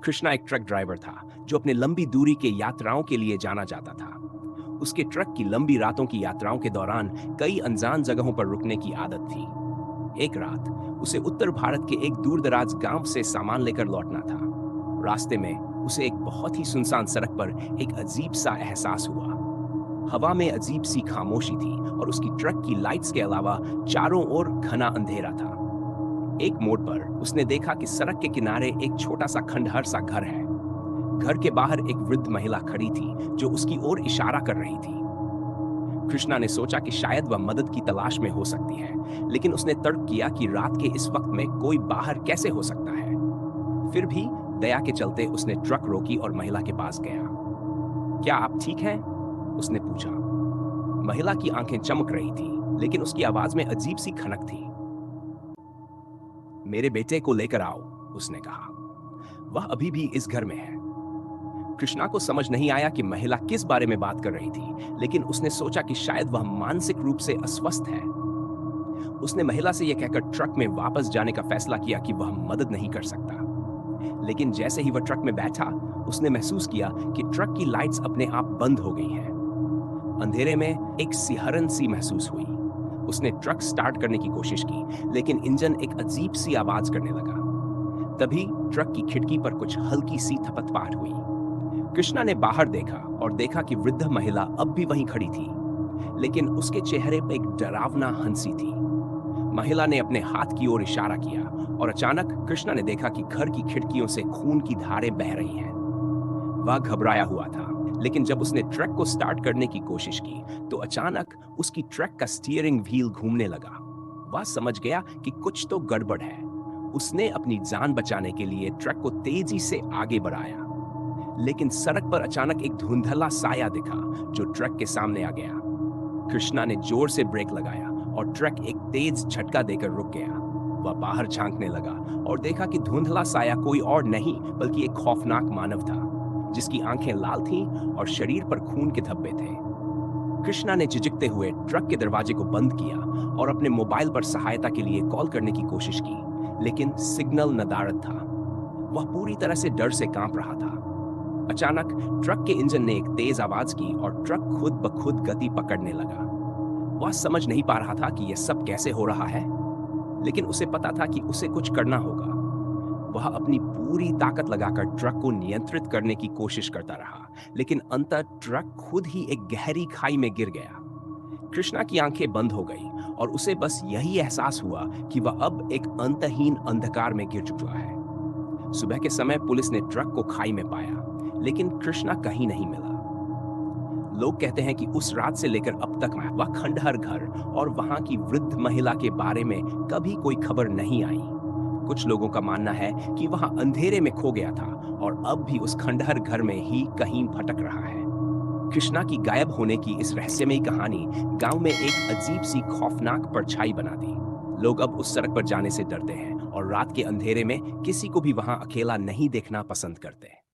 कृष्णा एक truck driver था जो अपने लंबी दूरी के यात्राओं के लिए जाना जाता था। उसके ट्रक की लंबी रातों की यात्राओं के दौरान कई अनजान जगहों पर रुकने की आदत थी। एक रात उसे उत्तर भारत के एक दूरदराज गांव से सामान लेकर लौटना था। रास्ते में उसे एक बहुत ही सुनसान सड़क पर एक अजीब सा एहसास हुआ। हवा में अजीब सी खामोशी थी और उसकी ट्रक की लाइट्स के अलावा चारों ओर घना अंधेरा था। एक मोड़ पर उसने देखा कि सड़क के किनारे एक छोटा सा खंडहर सा घर है। घर के बाहर एक वृद्ध महिला खड़ी थी जो उसकी ओर इशारा कर रही थी। कृष्णा ने सोचा कि शायद वह मदद की तलाश में हो सकती है, लेकिन उसने तर्क किया कि रात के इस वक्त में कोई बाहर कैसे हो सकता है। फिर भी दया के चलते उसने ट्रक रोकी और महिला के पास गया। क्या आप ठीक हैं? उसने पूछा। महिला की आंखें चमक रही थी, लेकिन उसकी आवाज में अजीब सी खनक थी। मेरे बेटे को लेकर आओ, उसने कहा। वह अभी भी इस घर में है। कृष्णा को समझ नहीं आया कि महिला किस बारे में बात कर रही थी, लेकिन उसने सोचा कि शायद वह मानसिक रूप से अस्वस्थ है। उसने महिला से यह कहकर ट्रक में वापस जाने का फैसला किया कि वह मदद नहीं कर सकता। लेकिन जैसे ही वह ट्रक में बैठा, उसने महसूस किया कि ट्रक की लाइट्स अपने आप बंद हो गई हैं। अंधेरे में एक सिहरन सी महसूस हुई। उसने ट्रक स्टार्ट करने की कोशिश की, लेकिन इंजन एक अजीब सी आवाज करने लगा। तभी ट्रक की खिड़की पर कुछ हल्की सी थपथपाहट हुई। कृष्णा ने बाहर देखा और देखा कि वृद्ध महिला अब भी वहीं खड़ी थी, लेकिन उसके चेहरे पर एक डरावना हंसी थी। महिला ने अपने हाथ की ओर इशारा किया और अचानक कृष्णा ने देखा कि घर की खिड़कियों से खून की धारें बह रही हैं। वह घबराया हुआ था, लेकिन जब उसने ट्रक को स्टार्ट करने की कोशिश की, तो अचानक उसकी ट्रक का स्टीयरिंग व्हील घूमने लगा। वह समझ गया कि कुछ तो गड़बड़ है। उसने अपनी जान बचाने के लिए ट्रक को तेजी से आगे बढ़ाया, लेकिन सड़क पर अचानक एक धुंधला साया दिखा जो ट्रक के सामने आ गया। कृष्णा ने जोर से ब्रेक लगाया और ट्रक एक तेज झटका देकर रुक गया। वह बाहर झांकने लगा और देखा कि धुंधला साया कोई और नहीं बल्कि एक खौफनाक मानव था, जिसकी आंखें लाल थीं और शरीर पर खून के धब्बे थे। कृष्णा ने झिझकते हुए ट्रक के दरवाजे को बंद किया और अपने मोबाइल पर सहायता के लिए कॉल करने की कोशिश की, लेकिन सिग्नल नदारद था। वह पूरी तरह से डर से कांप रहा था। अचानक ट्रक के इंजन ने एक तेज आवाज की और ट्रक खुद ब खुद गति पकड़ने लगा। वह समझ नहीं पा रहा था कि यह सब कैसे हो रहा है, लेकिन उसे पता था कि उसे कुछ करना होगा। वह अपनी पूरी ताकत लगाकर ट्रक को नियंत्रित करने की कोशिश करता रहा, लेकिन अंततः ट्रक खुद ही एक गहरी खाई में गिर गया। कृष्णा की आंखें बंद हो गई और उसे बस यही एहसास हुआ कि वह अब एक अंतहीन अंधकार में गिर चुका है। सुबह के समय पुलिस ने ट्रक को खाई में पाया, लेकिन कृष्णा कहीं नहीं मिला। लोग कहते हैं कि उस रात से लेकर अब तक वह खंडहर घर और वहां की वृद्ध महिला के बारे में कभी कोई खबर नहीं आई। कुछ लोगों का मानना है कि वह अंधेरे में खो गया था और अब भी उस खंडहर घर में ही कहीं भटक रहा है। कृष्णा की गायब होने की इस रहस्यमयी कहानी गांव में एक अजीब सी खौफनाक परछाई बना दी। लोग अब उस सड़क पर जाने से डरते हैं और रात के अंधेरे में किसी को भी वहां अकेला नहीं देखना पसंद करते हैं।